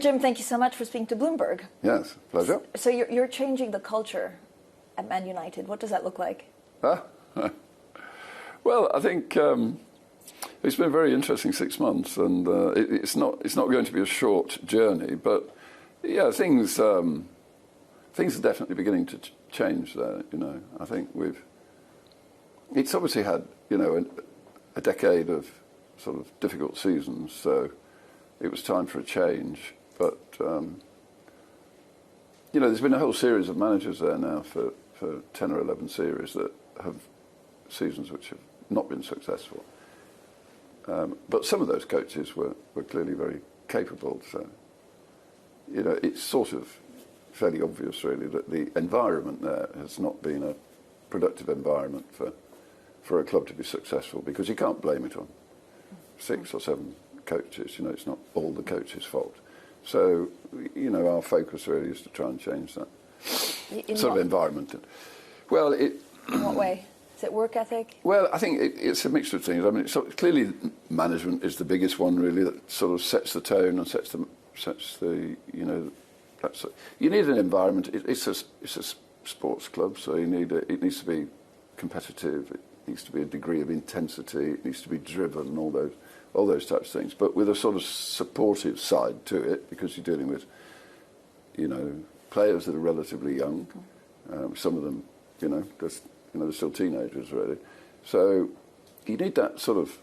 Jim, thank you so much for speaking to Bloomberg. Yes, pleasure. So you're changing the culture at Man United. What does that look like? Well, I think it's been a very interesting 6 months, and it's not going to be a short journey. But yeah, things are definitely beginning to change there. I think it's obviously had a decade of sort of difficult seasons, so it was time for a change. But there's been a whole series of managers there now for 10 or 11 series that have seasons which have not been successful. But some of those coaches were clearly very capable. So it's sort of fairly obvious, really, that the environment there has not been a productive environment for a club to be successful, because you can't blame it on 6 or 7 coaches. It's not all the coaches' fault. So, our focus really is to try and change that sort of environment. Well, in what way? Is it work ethic? Well, I think it's a mixture of things. I mean, clearly management is the biggest one, really, that sort of sets the tone and sets the you need an environment. It's a sports club, so it needs to be competitive. It needs to be a degree of intensity. It needs to be driven. All those types of things, but with a sort of supportive side to it, because you're dealing with, players that are relatively young. Some of them, they're still teenagers, really. So you need that sort of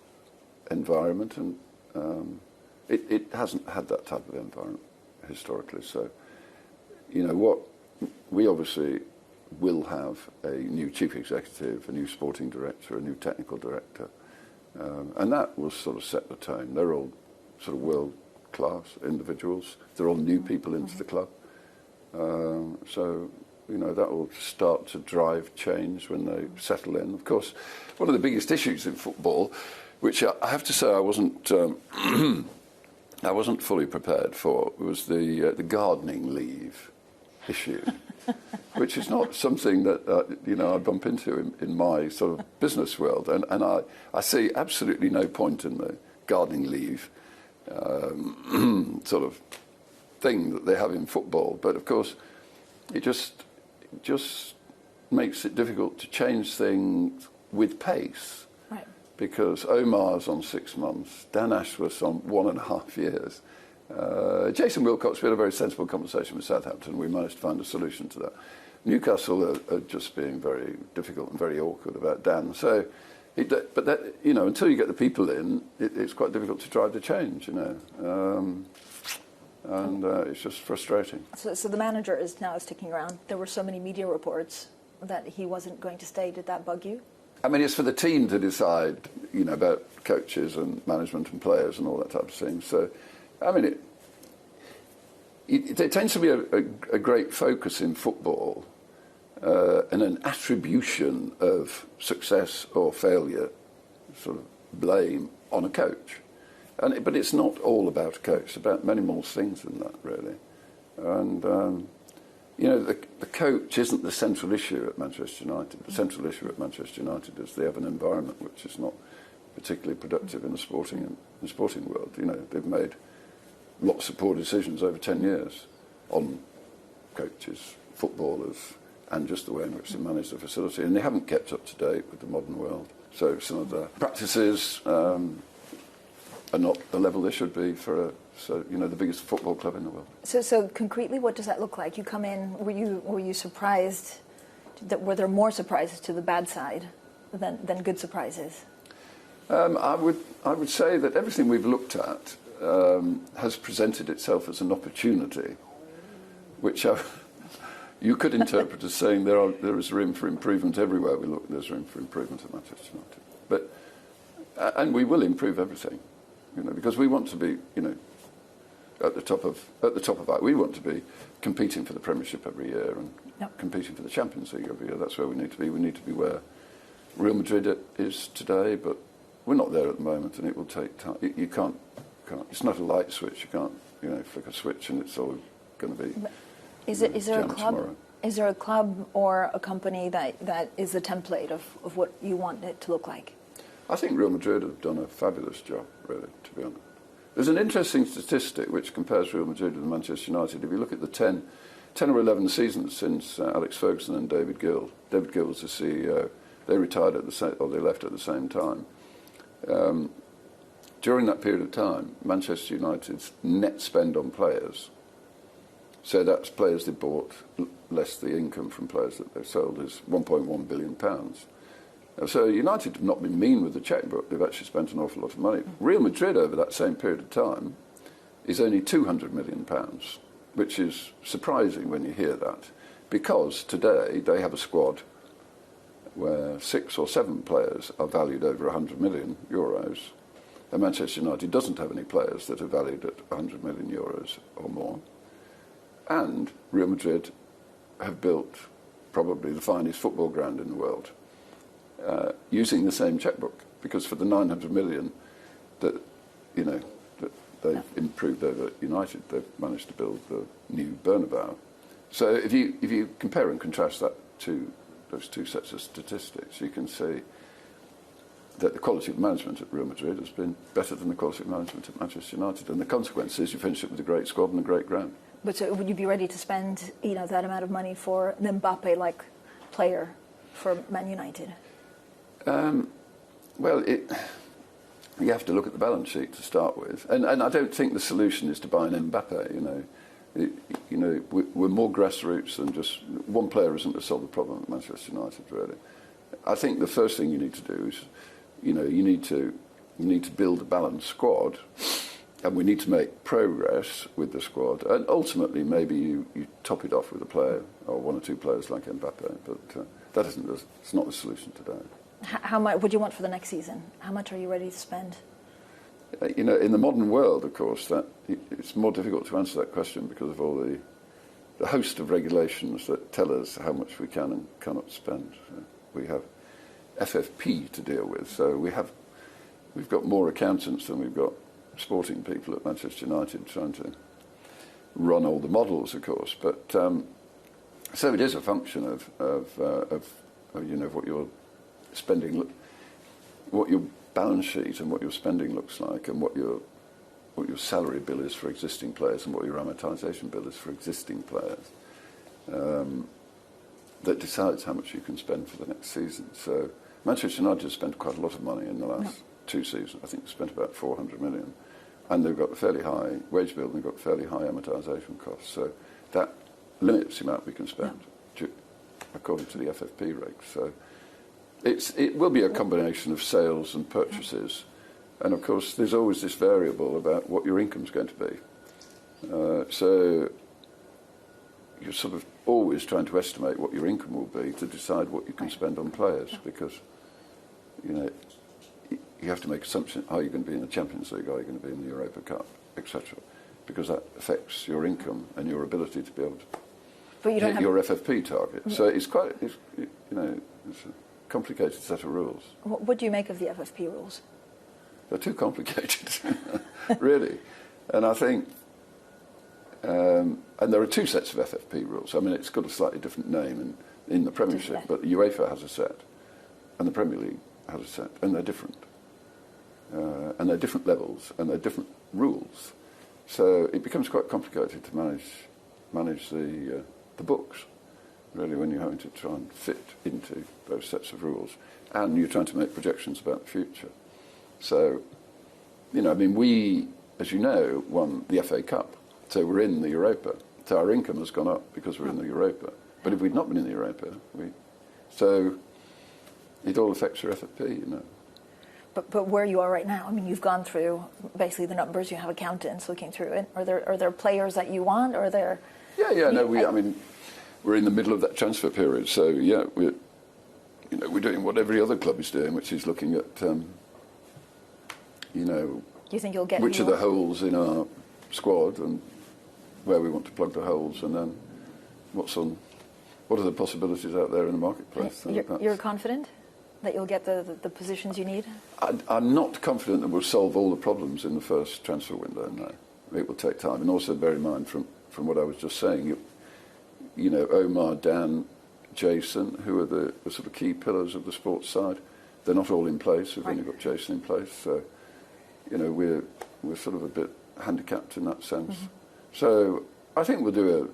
environment, and it hasn't had that type of environment historically. So, what we obviously will have a new chief executive, a new sporting director, a new technical director. And that will sort of set the tone. They're all sort of world-class individuals. They're all new people into the club. So, that will start to drive change when they settle in. Of course, one of the biggest issues in football, which I have to say I wasn't fully prepared for, was the gardening leave issue. Which is not something that I bump into in my sort of business world, and I see absolutely no point in the gardening leave sort of thing that they have in football. But of course, it just makes it difficult to change things with pace. Right. Because Omar's on 6 months, Dan Ashworth's on 1.5 years. Jason Wilcox, we had a very sensible conversation with Southampton. We managed to find a solution to that. Newcastle are just being very difficult and very awkward about Dan. So, until you get the people in, it's quite difficult to drive the change, and it's just frustrating. So the manager is now sticking around. There were so many media reports that he wasn't going to stay. Did that bug you? I mean, it's for the team to decide, about coaches and management and players and all that type of thing. So, I mean, there tends to be a great focus in football and an attribution of success or failure, sort of blame, on a coach. But it's not all about a coach. It's about many more things than that, really. And, the coach isn't the central issue at Manchester United. The central issue at Manchester United is they have an environment which is not particularly productive in the sporting world. They've made lots of poor decisions over 10 years on coaches, footballers, and just the way in which they manage the facility. And they haven't kept up to date with the modern world. So some of the practices are not the level they should be for the biggest football club in the world. So concretely, what does that look like? You come in, were you surprised? Were there more surprises to the bad side than good surprises? I would say that everything we've looked at has presented itself as an opportunity, which you could interpret as saying there is room for improvement everywhere we look. There's room for improvement at Manchester United, and we will improve everything, because we want to be, at the top of that. We want to be competing for the Premiership every year and competing for the Champions League every year. That's where we need to be. We need to be where Real Madrid is today, but we're not there at the moment, and it will take time. You can't. It's not a light switch. You can't, flick a switch and it's all going to be. Is there a club? Tomorrow. Is there a club or a company that is a template of what you want it to look like? I think Real Madrid have done a fabulous job, really, to be honest. There's an interesting statistic which compares Real Madrid with Manchester United. If you look at the 10 or 11 seasons since Alex Ferguson and David Gill was the CEO. They retired at the same, or they left at the same time. During that period of time, Manchester United's net spend on players, so that's players they bought less the income from players that they sold, is £1.1 billion. So United have not been mean with the chequebook. They've actually spent an awful lot of money. Real Madrid over that same period of time is only £200 million, which is surprising when you hear that, because today they have a squad where 6 or 7 players are valued over 100 million euros, and Manchester United doesn't have any players that are valued at 100 million euros or more. And Real Madrid have built probably the finest football ground in the world, using the same chequebook, because for the 900 million that that they've improved over United, they've managed to build the new Bernabeu. So if you compare and contrast that to those two sets of statistics, you can see that the quality of management at Real Madrid has been better than the quality of management at Manchester United, and the consequence is you finish it with a great squad and a great ground. But so would you be ready to spend that amount of money for an Mbappe-like player for Man United? Well, you have to look at the balance sheet to start with, and I don't think the solution is to buy an Mbappe. We're more grassroots than just one player isn't to solve the problem at Manchester United, really. I think the first thing you need to do is, you need to build a balanced squad, and we need to make progress with the squad. And ultimately, maybe you top it off with a player or one or two players like Mbappe, but it's not the solution today. How much would you want for the next season? How much are you ready to spend? In the modern world, of course, it's more difficult to answer that question because of all the host of regulations that tell us how much we can and cannot spend. We have FFP to deal with, so we've got more accountants than we've got sporting people at Manchester United trying to run all the models, of course. But so it is a function of what you're spending, what your balance sheet and what your spending looks like, and what your salary bill is for existing players and what your amortisation bill is for existing players. That decides how much you can spend for the next season. So Manchester United has spent quite a lot of money in the last 2 seasons. I think they've spent about 400 million. And they've got a fairly high wage bill and they've got fairly high amortisation costs. So that limits the amount we can spend, according to the FFP regs. So it will be a combination of sales and purchases. And of course, there's always this variable about what your income's going to be. So you're sort of always trying to estimate what your income will be to decide what you can spend on players, because you have to make assumptions. Are you going to be in the Champions League? Are you going to be in the Europa Cup, etc.? Because that affects your income and your ability to be able to hit your FFP target. So it's a complicated set of rules. What do you make of the FFP rules? They're too complicated, really. And I think, and there are 2 sets of FFP rules. I mean, it's got a slightly different name in the Premiership, but the UEFA has a set, and the Premier League has a set, and they're different. And they're different levels, and they're different rules. So it becomes quite complicated to manage the books, really, when you're having to try and fit into those sets of rules, and you're trying to make projections about the future. So, we, as you know, won the FA Cup, so we're in the Europa. So our income has gone up because we're in the Europa. But if we'd not been in the Europa, so it all affects your FFP, But where you are right now, you've gone through basically the numbers. You have accountants looking through it. Are there players that you want, or are there? We're in the middle of that transfer period, so we're doing what every other club is doing, which is looking at Do you think you'll get which are the holes in our squad and where we want to plug the holes, and then what are the possibilities out there in the marketplace? You're confident that you'll get the positions you need? I'm not confident that we'll solve all the problems in the first transfer window, no. It will take time. And also bear in mind, from what I was just saying, Omar, Dan, Jason, who are the sort of key pillars of the sports side, they're not all in place. We've only got Jason in place. So, we're sort of a bit handicapped in that sense. So I think we'll do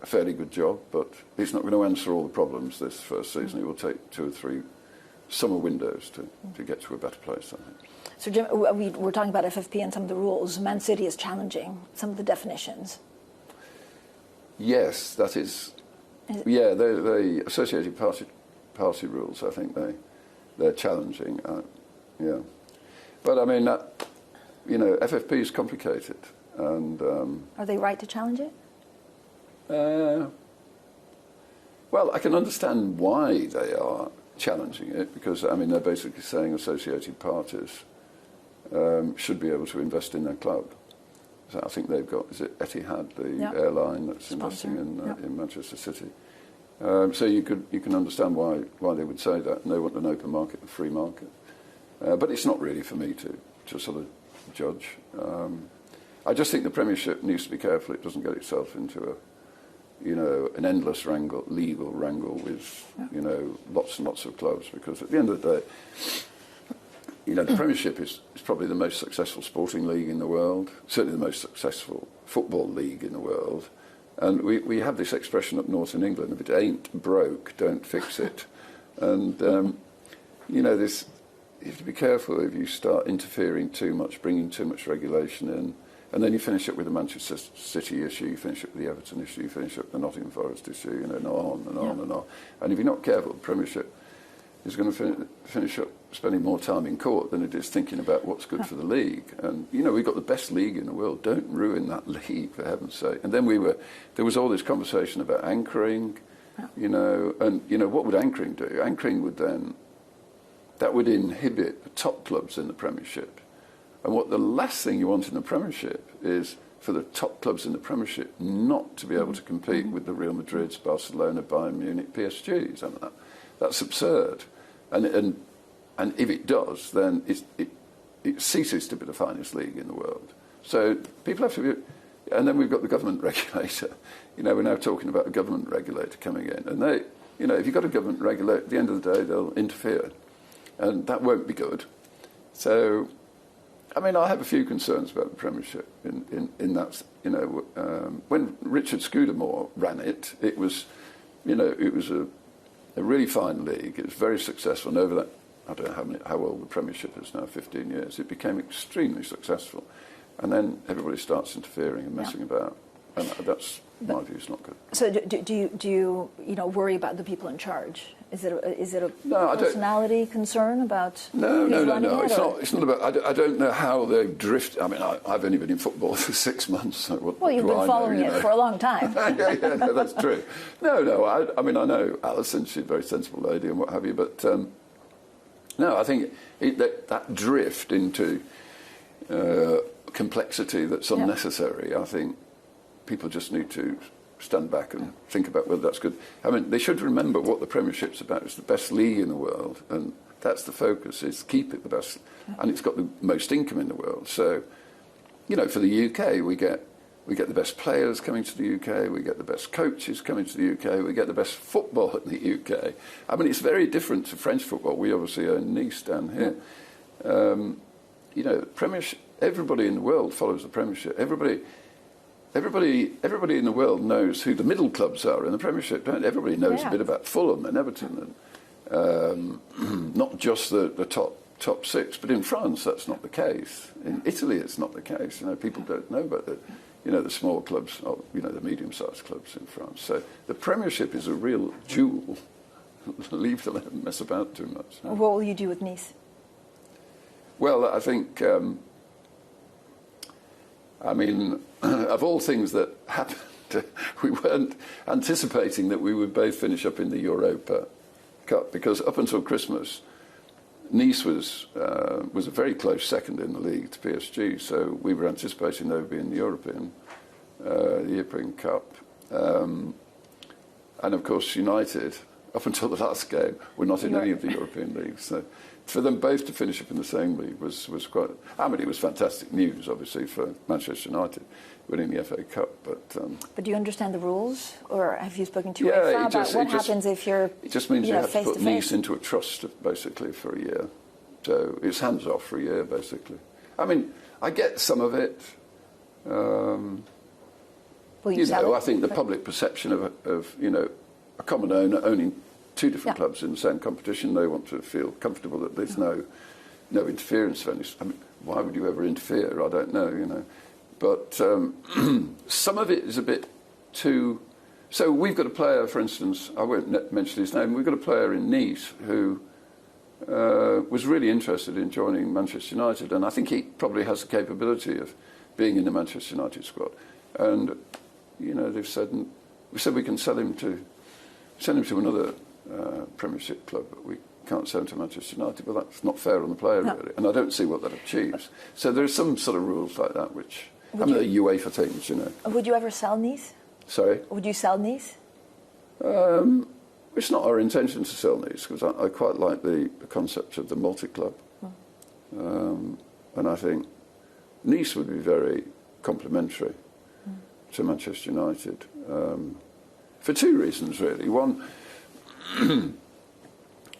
a fairly good job, but it's not going to answer all the problems this first season. It will take 2 or 3 summer windows to get to a better place, I think. So, Jim, we're talking about FFP and some of the rules. Man City is challenging some of the definitions. Yes, that is. Yeah, the associated party rules. I think they're challenging. Yeah, but I mean that. FFP is complicated, and are they right to challenge it? Well, I can understand why they are challenging it, because I mean they're basically saying associated parties should be able to invest in their club. So I think they've got, is it Etihad, the airline that's investing in Manchester City. So you can understand why they would say that, and they want an open market, a free market. But it's not really for me to sort of judge. I just think the Premiership needs to be careful it doesn't get itself into an endless legal wrangle with lots and lots of clubs, because at the end of the day, the Premiership is probably the most successful sporting league in the world, certainly the most successful football league in the world. And we have this expression up north in England: if it ain't broke, don't fix it. And you have to be careful if you start interfering too much, bringing too much regulation in, and then you finish up with the Manchester City issue, you finish up with the Everton issue, you finish up with the Nottingham Forest issue, and on and on and on. And if you're not careful, the Premiership is going to finish up spending more time in court than it is thinking about what's good for the league. And we've got the best league in the world. Don't ruin that league, for heaven's sake. And then there was all this conversation about anchoring, and what would anchoring do? Anchoring would that would inhibit the top clubs in the Premiership. And the last thing you want in the Premiership is for the top clubs in the Premiership not to be able to compete with the Real Madrids, Barcelona, Bayern Munich, PSGs. I mean, that's absurd. And if it does, then it ceases to be the finest league in the world. So people have to be. And then we've got the government regulator. We're now talking about a government regulator coming in, and they, if you've got a government regulator, at the end of the day, they'll interfere, and that won't be good. So, I mean, I have a few concerns about the Premiership in that, when Richard Scudamore ran it, it was a really fine league. It was very successful, and over that, I don't know how old the Premiership is now, 15 years, it became extremely successful. And then everybody starts interfering and messing about, and that's, my view, is not good. So do you worry about the people in charge? Is it a personality concern about? No. It's not about. I don't know how they've drifted. I mean, I've only been in football for 6 months. So what you've been following it for a long time. No, that's true. No. I mean, I know Alison. She's a very sensible lady and what have you. But no, I think that drift into complexity that's unnecessary. I think people just need to stand back and think about whether that's good. I mean, they should remember what the Premiership's about. It's the best league in the world, and that's the focus, is keep it the best. And it's got the most income in the world. So, for the UK, we get the best players coming to the UK, we get the best coaches coming to the UK, we get the best football in the UK. I mean, it's very different to French football. We obviously own Nice down here. Premiership, everybody in the world follows the Premiership. Everybody in the world knows who the middle clubs are in the Premiership, don't they? Everybody knows a bit about Fulham and Everton, and not just the top 6. But in France, that's not the case. In Italy, it's not the case. People don't know about the small clubs, or, the medium-sized clubs in France. So the Premiership is a real jewel. Leave them mess about too much. What will you do with Nice? Well, I think. Of all things that happened, we weren't anticipating that we would both finish up in the Europa Cup, because up until Christmas, Nice was a very close second in the league to PSG, so we were anticipating they would be in the European Cup. And of course, United, up until the last game, were not in any of the European leagues. So for them both to finish up in the same league was quite. I mean, it was fantastic news, obviously, for Manchester United winning the FA Cup. But do you understand the rules, or have you spoken to UEFA about what happens if you're? It just means you have to put Nice into a trust, basically, for a year. So it's hands off for a year, basically. I mean, I get some of it. Will you sell it? I think the public perception of a common owner owning two different clubs in the same competition, they want to feel comfortable that there's no interference of any. I mean, why would you ever interfere? I don't know, But some of it is a bit too. So we've got a player, for instance, I won't mention his name. We've got a player in Nice who was really interested in joining Manchester United, and I think he probably has the capability of being in the Manchester United squad. And they've said we can send him to another Premiership club, but we can't send him to Manchester United. Well, that's not fair on the player, really, and I don't see what that achieves. So there are some sort of rules like that, which the UEFA things, Would you ever sell Nice? Sorry? Would you sell Nice? It's not our intention to sell Nice, because I quite like the concept of the multi-club. And I think Nice would be very complementary to Manchester United for two reasons, really. One,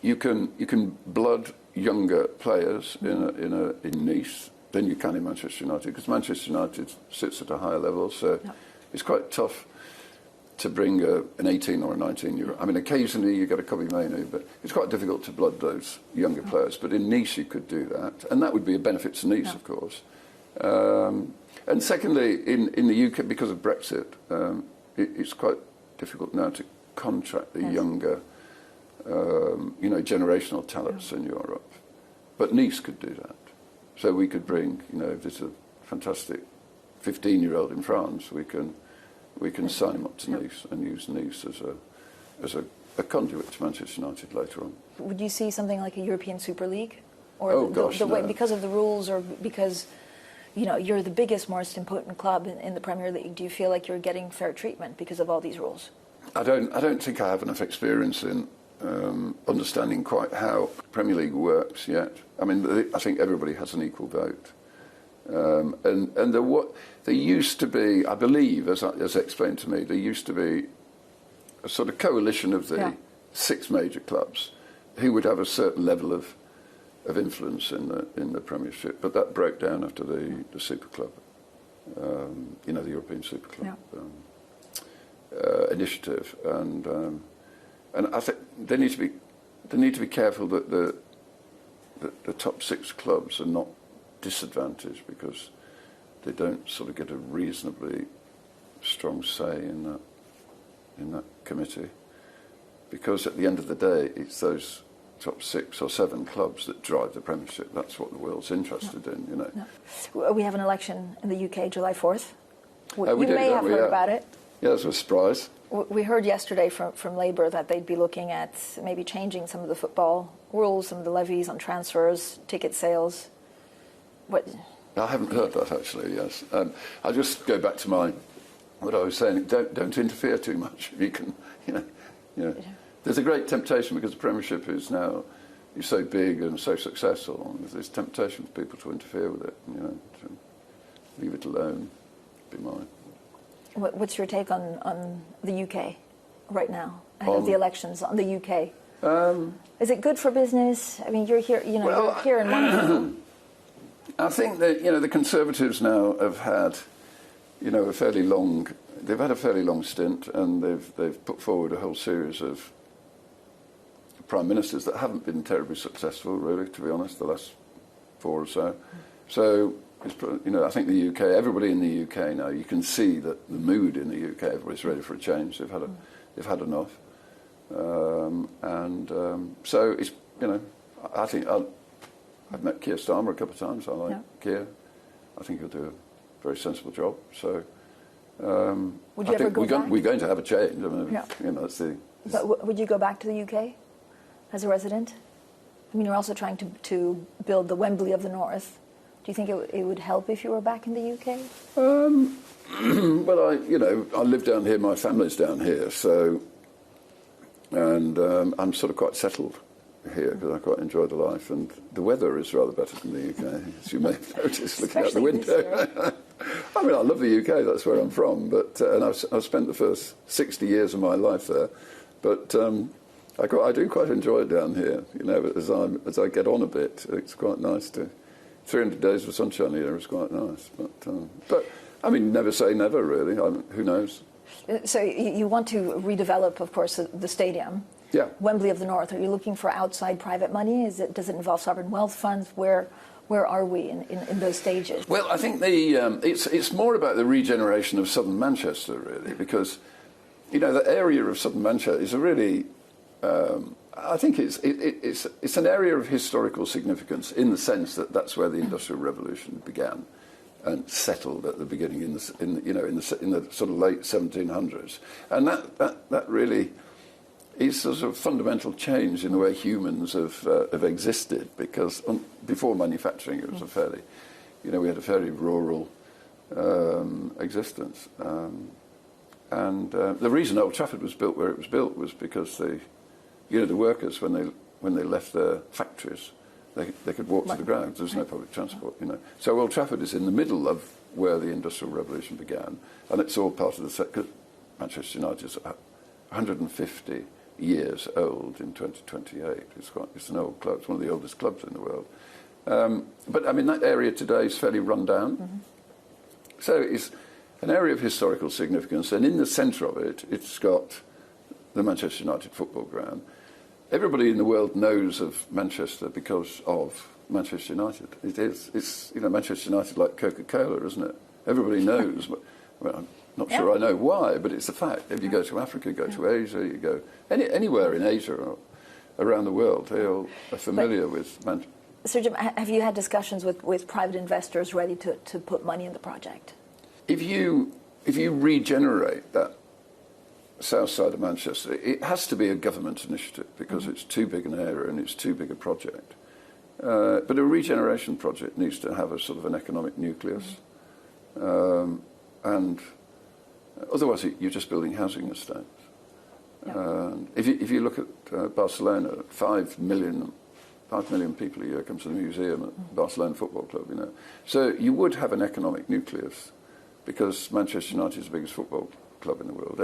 you can blood younger players in Nice than you can in Manchester United, because Manchester United sits at a higher level, so it's quite tough to bring an 18 or a 19-year-old. I mean, occasionally you get a Kobe Mainu, but it's quite difficult to blood those younger players. But in Nice you could do that, and that would be a benefit to Nice, of course. And secondly, in the UK, because of Brexit, it's quite difficult now to contract the younger, generational talents in Europe. But Nice could do that. So we could bring, if there's a fantastic 15-year-old in France, we can sign him up to Nice and use Nice as a conduit to Manchester United later on. Would you see something like a European Super League? Or no. way, because of the rules, or because you're the biggest, most important club in the Premier League, do you feel like you're getting fair treatment because of all these rules? I don't think I have enough experience in understanding quite how Premier League works yet. I mean, I think everybody has an equal vote. And there used to be, I believe, as explained to me, there used to be a sort of coalition of the 6 major clubs who would have a certain level of influence in the Premiership, but that broke down after the Super Club, the European Super Club initiative, and I think they need to be careful that the top 6 clubs are not disadvantaged because they don't sort of get a reasonably strong say in that committee, because at the end of the day it's those top 6 or 7 clubs that drive the Premiership. That's what the world's interested in, We have an election in the UK, July 4th. You we may have heard about it. Yeah, it's a surprise. We heard yesterday from Labour that they'd be looking at maybe changing some of the football rules, some of the levies on transfers, ticket sales. What? I haven't heard that, actually, yes. I'll just go back to what I was saying. Don't interfere too much. You can, There's a great temptation, because the Premiership is so big and so successful. There's temptation for people to interfere with it, to leave it alone, be mine. What's your take on the UK right now, ahead of the elections, on the UK? Is it good for business? I mean, you're here, you're here in Monaco. I think that, the Conservatives now have had, they've had a fairly long stint, and they've put forward a whole series of prime ministers that haven't been terribly successful, really, to be honest, the last 4 or so. So, I think the UK, everybody in the UK now, you can see that the mood in the UK, everybody's ready for a change. They've had enough. So it's, I think I've met Keir Starmer a couple of times. I like Keir. I think he'll do a very sensible job. So would you ever go back? We're going to have a change. I mean, that's the. But would you go back to the UK as a resident? I mean, you're also trying to build the Wembley of the North. Do you think it would help if you were back in the UK? Well, I live down here. My family's down here, so, and I'm sort of quite settled here because I quite enjoy the life, and the weather is rather better than the UK, as you may have noticed looking out the window. I mean, I love the UK. That's where I'm from, but and I've spent the first 60 years of my life there, but I do quite enjoy it down here. As I get on a bit, it's quite nice to 300 days of sunshine here is quite nice. But I mean, never say never, really. Who knows? So you want to redevelop, of course, the stadium. Yeah. Wembley of the North. Are you looking for outside private money? Does it involve sovereign wealth funds? Where are we in those stages? Well, I think it's more about the regeneration of southern Manchester, really, because the area of southern Manchester is a really I think it's an area of historical significance in the sense that that's where the Industrial Revolution began and settled at the beginning in the sort of late 1700s, and that really is a sort of fundamental change in the way humans have existed, because before manufacturing it was a fairly, we had a fairly rural existence, and the reason Old Trafford was built where it was built was because the workers, when they left their factories, they could walk to the ground. There was no public transport, So Old Trafford is in the middle of where the Industrial Revolution began, and it's all part of the sector. Manchester United is 150 years old in 2028. It's an old club. It's one of the oldest clubs in the world. But I mean, that area today is fairly run down. Mm-hmm. So it's an area of historical significance, and in the centre of it, it's got the Manchester United football ground. Everybody in the world knows of Manchester because of Manchester United. It's Manchester United like Coca-Cola, isn't it? Everybody knows. Well, I'm not sure I know why, but it's a fact. If you go to Africa, you go to Asia, you go anywhere in Asia or around the world, they all are familiar with Manchester. Sir Jim, have you had discussions with private investors ready to put money in the project? If you regenerate that south side of Manchester, it has to be a government initiative because it's too big an area and it's too big a project. But a regeneration project needs to have a sort of an economic nucleus. And otherwise you're just building housing estates. If you look at Barcelona, 5 million people a year come to the museum at Barcelona Football Club, So you would have an economic nucleus because Manchester United is the biggest football club in the world.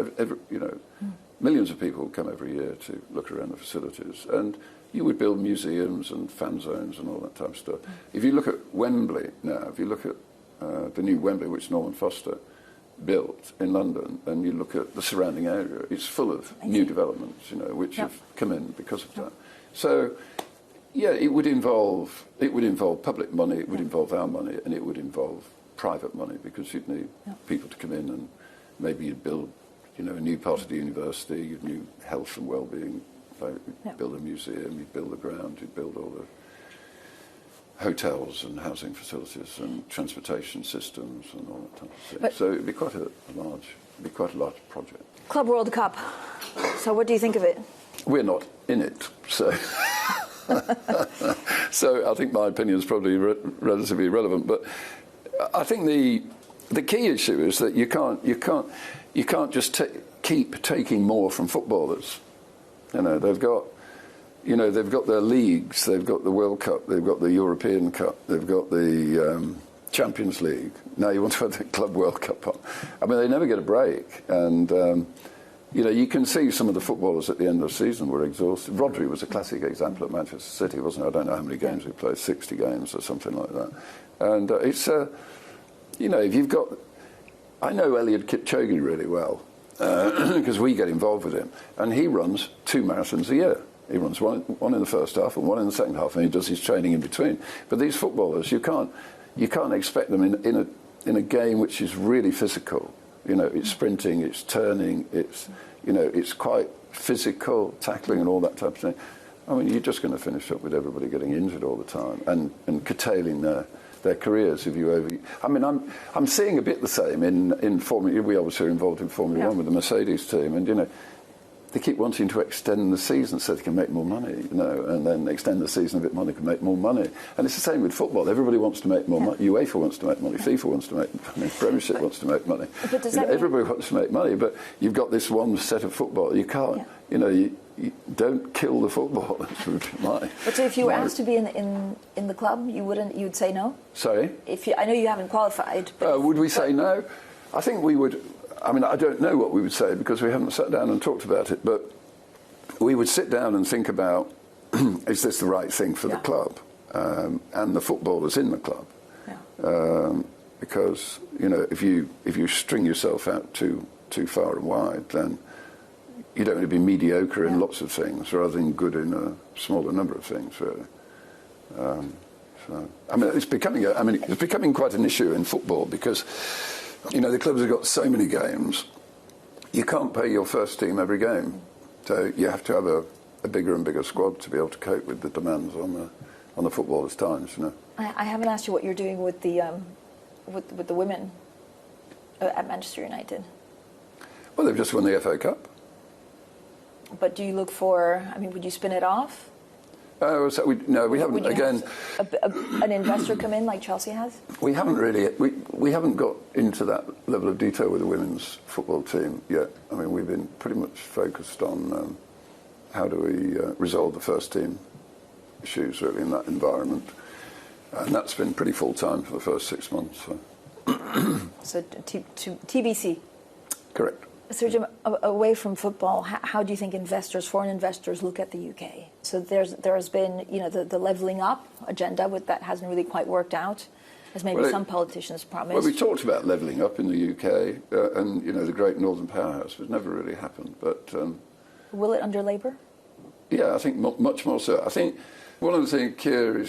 Millions of people come every year to look around the facilities, and you would build museums and fan zones and all that type of stuff. If you look at Wembley now, if you look at the new Wembley, which Norman Foster built in London, and you look at the surrounding area, it's full of new developments, which have come in because of that. So, it would involve public money, it would involve our money, and it would involve private money, because you'd need people to come in, and maybe you'd build, a new part of the university, you'd new health and well-being, you'd build a museum, you'd build the ground, you'd build all the hotels and housing facilities and transportation systems and all that type of thing. So it'd be quite a large project. Club World Cup. So what do you think of it? We're not in it, so so I think my opinion is probably relatively irrelevant. But I think the key issue is that you can't just keep taking more from footballers. They've got their leagues, they've got the World Cup, they've got the European Cup, they've got the Champions League. Now you want to have the Club World Cup on. I mean, they never get a break. And, you can see some of the footballers at the end of the season were exhausted. Rodri was a classic example at Manchester City, wasn't he? I don't know how many games he played, 60 games or something like that. And it's, if you've got... I know Eliud Kipchoge really well, because we get involved with him. And he runs 2 marathons a year. He runs one in the first half and one in the second half, and he does his training in between. But these footballers, you can't expect them in a game which is really physical. It's sprinting, it's turning, it's quite physical, tackling and all that type of thing. I mean, you're just going to finish up with everybody getting injured all the time and curtailing their careers if you over. I mean, I'm seeing a bit the same in Formula. We obviously are involved in Formula 1 with the Mercedes team, and they keep wanting to extend the season so they can make more money, and then extend the season a bit more, they can make more money. And it's the same with football. Everybody wants to make more money. UEFA wants to make money. FIFA wants to make money. Premiership wants to make money. But does that mean... Everybody wants to make money, but you've got this one set of football. You can't, you don't kill the football. That's my... But so if you were asked to be in the club, you'd say no? Sorry? I know you haven't qualified. But would we say no? I think we would... I mean, I don't know what we would say because we haven't sat down and talked about it, but we would sit down and think about, is this the right thing for the club? and the footballers in the club. Yeah. Because, if you string yourself out too far and wide, then you don't want to be mediocre in lots of things rather than good in a smaller number of things, really. It's becoming quite an issue in football because, the clubs have got so many games. You can't pay your first team every game, so you have to have a bigger and bigger squad to be able to cope with the demands on the footballers' times. I haven't asked you what you're doing with the women at Manchester United. Well, they've just won the FA Cup. But do you look for? Would you spin it off? We haven't. Would you have an investor come in like Chelsea has? We haven't really. We haven't got into that level of detail with the women's football team yet. We've been pretty much focused on how do we resolve the first team issues really in that environment, and that's been pretty full time for the first 6 months. So TBC. Correct. Sir Jim, away from football, how do you think foreign investors look at the UK? So there has been, the levelling up agenda that hasn't really quite worked out, as maybe some politicians promised. Well, we talked about levelling up in the UK, and the Great Northern Powerhouse, but it never really happened. But will it under Labour? Yeah, I think much more so. I think one of the things Keir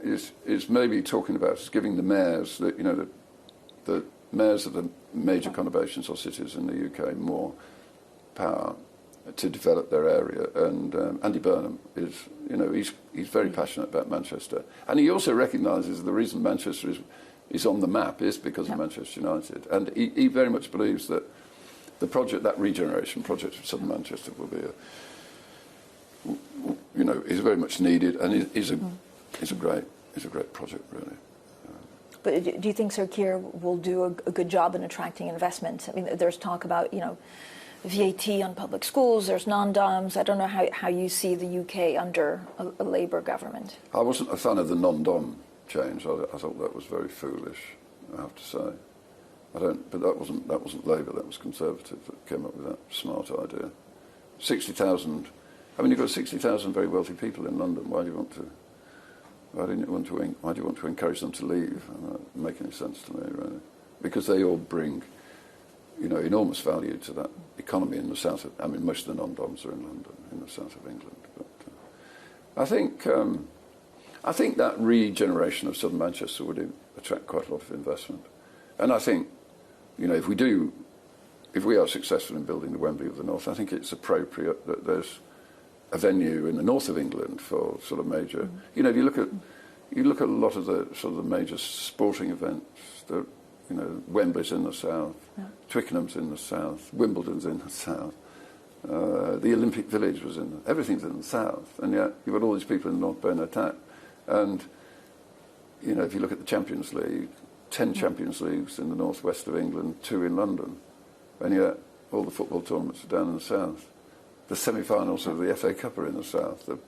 is maybe talking about is giving the mayors, the mayors of the major conurbations or cities in the UK more power to develop their area. And Andy Burnham is, he's very passionate about Manchester. And he also recognises the reason Manchester is on the map is because of Manchester United. And he very much believes that the project, that regeneration project of southern Manchester will be is very much needed and is a great project, really. But do you think Sir Keir will do a good job in attracting investment? There's talk about, VAT on public schools, there's non-doms. I don't know how you see the UK under a Labour government. I wasn't a fan of the non-dom change. I thought that was very foolish, I have to say. But that wasn't Labour, that was Conservative that came up with that smart idea. 60,000, you've got 60,000 very wealthy people in London. Why do you want to encourage them to leave? That doesn't make any sense to me, really. Because they all bring, enormous value to that economy in the south. Most of the non-doms are in London, in the south of England. But I think that regeneration of southern Manchester would attract quite a lot of investment. And I think, if we are successful in building the Wembley of the North, I think it's appropriate that there's a venue in the north of England for sort of major. If you look at a lot of the sort of the major sporting events. Wembley's in the south, Twickenham's in the south, Wimbledon's in the south. The Olympic Village was everything's in the south, and yet you've got all these people in the north being attacked. And if you look at the Champions League, 10 Champions Leagues in the northwest of England, 2 in London, and yet all the football tournaments are down in the south. The semi-finals of the FA Cup are in the south. There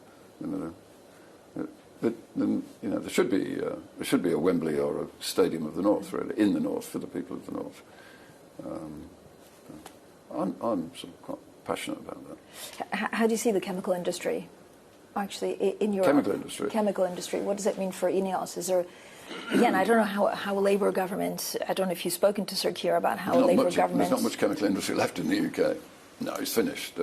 should be a Wembley or a Stadium of the North, really, in the north for the people of the north. I'm sort of quite passionate about that. How do you see the chemical industry, actually, in Europe? Chemical industry. What does it mean for INEOS? Is there, again, I don't know how a Labour government. I don't know if you've spoken to Sir Keir about how a Labour government. There's not much chemical industry left in the UK. No, it's finished.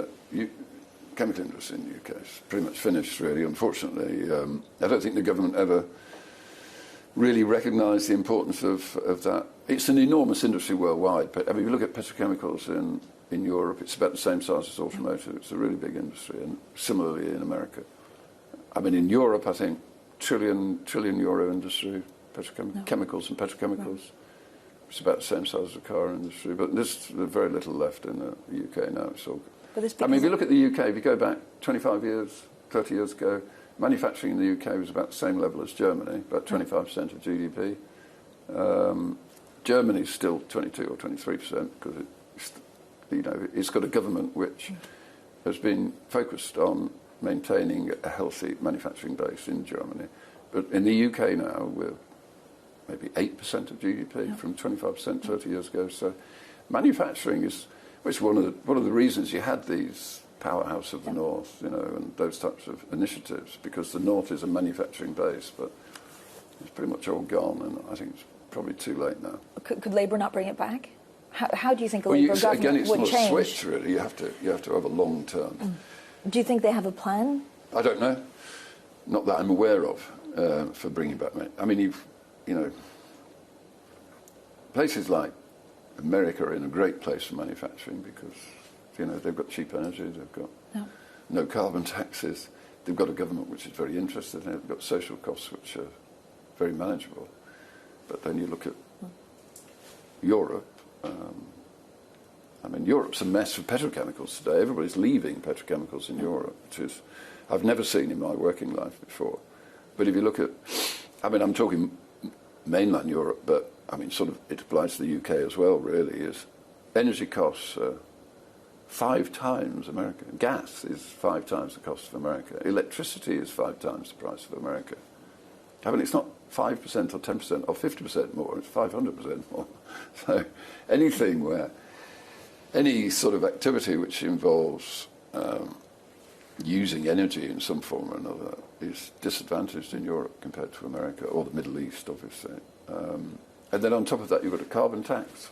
Chemical industry in the UK is pretty much finished, really, unfortunately. I don't think the government ever really recognised the importance of that. It's an enormous industry worldwide. But if you look at petrochemicals in Europe, it's about the same size as automotive. It's a really big industry, and similarly in America. In Europe, I think, trillion euro industry, chemicals and petrochemicals. Right. It's about the same size as the car industry, but there's very little left in the UK now. It's all. If you look at the UK, if you go back 25 years, 30 years ago, manufacturing in the UK was about the same level as Germany, about 25% of GDP. Germany's still 22 or 23% because it's got a government which has been focused on maintaining a healthy manufacturing base in Germany. But in the UK now, we're maybe 8% of GDP from 25% 30 years ago. So manufacturing is... Which one of the reasons you had these powerhouse of the North, and those types of initiatives, because the North is a manufacturing base, but it's pretty much all gone, and I think it's probably too late now. Could Labour not bring it back? How do you think a Labour government again, it's would not change? a switch, really. You have to have a long term. Do you think they have a plan? I don't know. Not that I'm aware of for bringing back. I mean, places like America are in a great place for manufacturing because they've got cheap energy, they've got no carbon taxes, they've got a government which is very interested in it, they've got social costs which are very manageable. But then you look at Europe. I mean, Europe's a mess for petrochemicals today. Everybody's leaving petrochemicals in Europe, which is I've never seen in my working life before. But if you look at, I'm talking mainland Europe, but I mean, sort of, it applies to the UK as well, really, is energy costs are 5 times America. Gas is 5 times the cost of America. Electricity is 5 times the price of America. I mean, it's not 5% or 10% or 50% more, it's 500% more. So anything where, any sort of activity which involves using energy in some form or another is disadvantaged in Europe compared to America, or the Middle East, obviously. And then on top of that, you've got a carbon tax.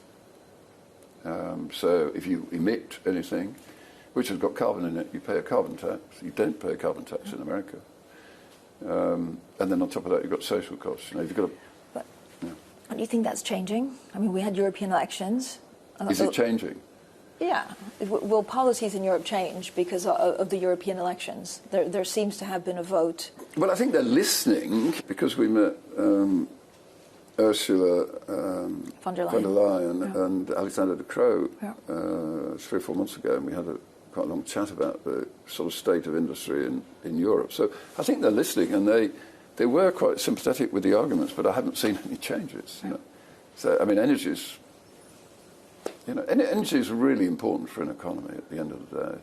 So if you emit anything which has got carbon in it, you pay a carbon tax. You don't pay a carbon tax in America. And then on top of that, you've got social costs. You've got But do you think that's changing? I mean, we had European elections. Is it changing? Yeah. Will policies in Europe change because of the European elections? There seems to have been a vote. Well, I think they're listening because we met Ursula von der Leyen and Alexander De Croo 3 or 4 months ago, and we had quite a long chat about the sort of state of industry in Europe. So I think they're listening, and they were quite sympathetic with the arguments, but I haven't seen any changes. So I mean, energy is really important for an economy at the end of the day.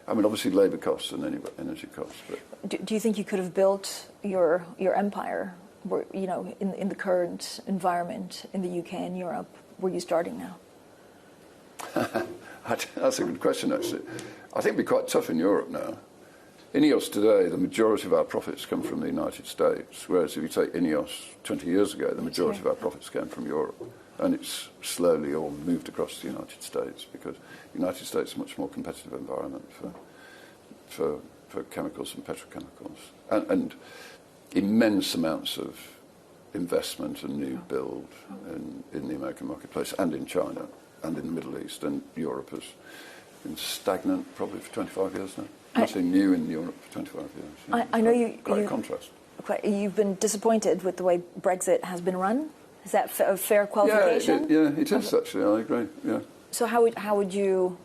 I mean, obviously labour costs and energy costs. But do you think you could have built your empire, in the current environment in the UK and Europe? Were you starting now? That's a good question, actually. I think it'd be quite tough in Europe now. INEOS today, the majority of our profits come from the United States, whereas if you take INEOS 20 years ago, the majority of our profits came from Europe. And it's slowly all moved across to the United States because the United States is a much more competitive environment for chemicals and petrochemicals. And immense amounts of investment and new build in the American marketplace and in China and in the Middle East. And Europe has been stagnant probably for 25 years now. Nothing new in Europe for 25 years. I know you... Quite a contrast. You've been disappointed with the way Brexit has been run? Is that a fair qualification? Yeah, it is actually. I agree. Yeah. So how would you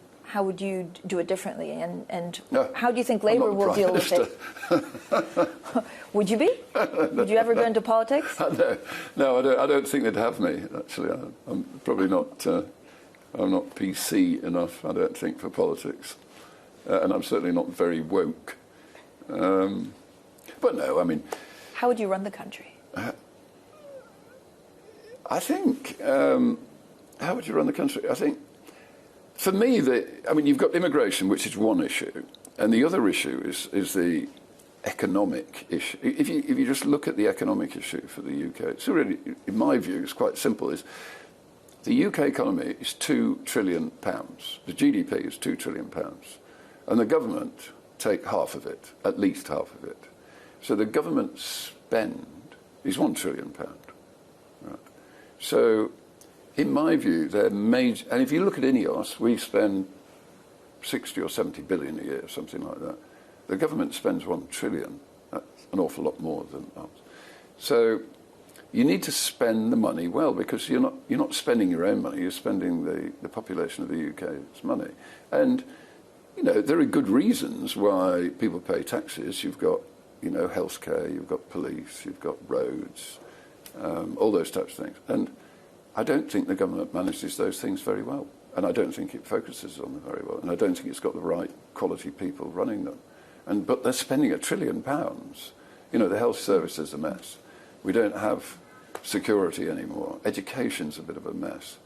do it differently, and how do you think Labour will deal with it? Would you be? Would you ever go into politics? No, I don't think they'd have me. Actually, I'm probably not. I'm not PC enough, I don't think, for politics, and I'm certainly not very woke. But no, I mean, how would you run the country? I think, how would you run the country? I think, for me, you've got immigration, which is one issue, and the other issue is the economic issue. If you just look at the economic issue for the UK, it's really, in my view, it's quite simple. Is the UK economy is £2 trillion. The GDP is £2 trillion, and the government take half of it, at least half of it. So the government spend is £1 trillion. Right. So, in my view, they're major. And if you look at INEOS, we spend 60 or 70 billion a year, something like that. The government spends 1 trillion. That's an awful lot more than us. So, you need to spend the money well, because you're not spending your own money. You're spending the population of the UK's money. And there are good reasons why people pay taxes. You've got healthcare, you've got police, you've got roads. All those types of things. And I don't think the government manages those things very well. And I don't think it focuses on them very well. And I don't think it's got the right quality people running them. But they're spending £1 trillion. The health service is a mess. We don't have security anymore. Education's a bit of a mess.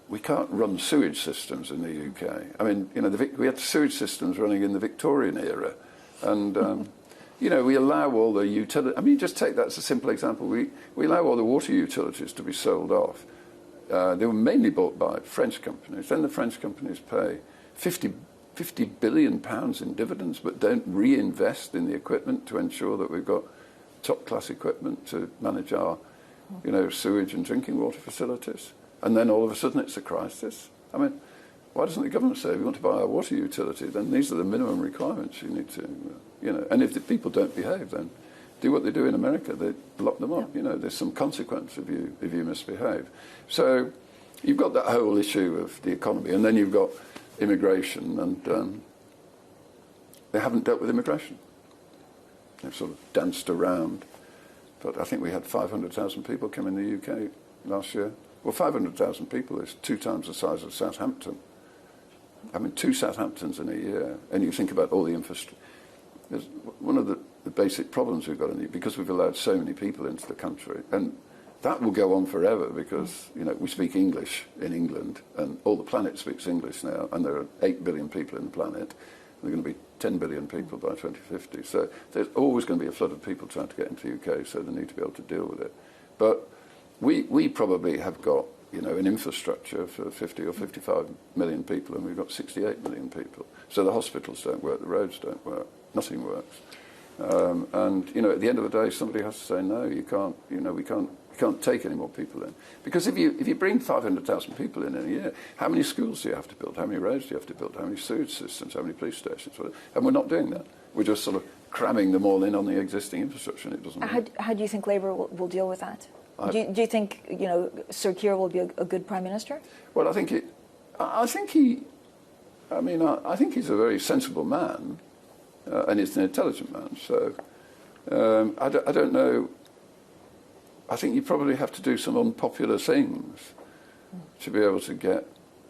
we can't run sewage systems in the UK. I mean, you know, we had sewage systems running in the Victorian era, and you know, we allow all the utilities. I mean, just take that as a simple example. We allow all the water utilities to be sold off. They were mainly bought by French companies. Then the French companies pay 50 billion pounds in dividends, but don't reinvest in the equipment to ensure that we've got top-class equipment to manage our, you know, sewage and drinking water facilities. And then all of a sudden it's a crisis. I mean, why doesn't the government say, if you want to buy a water utility, then these are the minimum requirements you need to, you know, and if the people don't behave, then do what they do in America, they lock them up. You know, there's some consequence if you misbehave. So you've got that whole issue of the economy, and then you've got immigration, and they haven't dealt with immigration. They've sort of danced around. But I think we had 500,000 people come in the UK last year. Well, 500,000 people is 2 times the size of Southampton. I mean, 2 Southamptons in a year. And you think about all the infrastructure. One of the basic problems we've got because we've allowed so many people into the country. And that will go on forever because, you know, we speak English in England and all the planet speaks English now. And there are 8 billion people in the planet. There are going to be 10 billion people by 2050. So there's always going to be a flood of people trying to get into the UK, so they need to be able to deal with it. But we probably have got, you know, an infrastructure for 50 or 55 million people, and we've got 68 million people. So the hospitals don't work, the roads don't work, nothing works. And, you know, at the end of the day, somebody has to say, no, you can't, you know, we can't take any more people in. Because if you bring 500,000 people in a year, how many schools do you have to build? How many roads do you have to build? How many sewage systems? How many police stations? And we're not doing that. We're just sort of cramming them all in on the existing infrastructure, and it doesn't work. How do you think Labour will deal with that? Do you think, you know, Sir Keir will be a good Prime Minister? Well, I think he's a very sensible man, and he's an intelligent man. So I don't know. I think you probably have to do some unpopular things to be able to get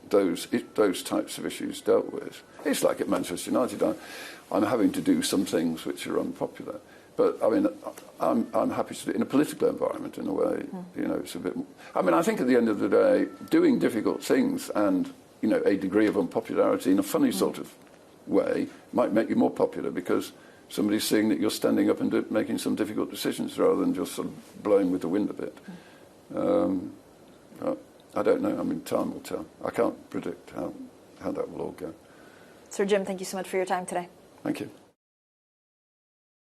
those types of issues dealt with. It's like at Manchester United. I'm having to do some things which are unpopular. But I mean, I'm happy to do it in a political environment in a way. You know, it's a bit. I mean, I think at the end of the day, doing difficult things and, you know, a degree of unpopularity in a funny sort of way might make you more popular because somebody's seeing that you're standing up and making some difficult decisions rather than just sort of blowing with the wind a bit. I don't know. I mean, time will tell. I can't predict how that will all go. Sir Jim, thank you so much for your time today. Thank you.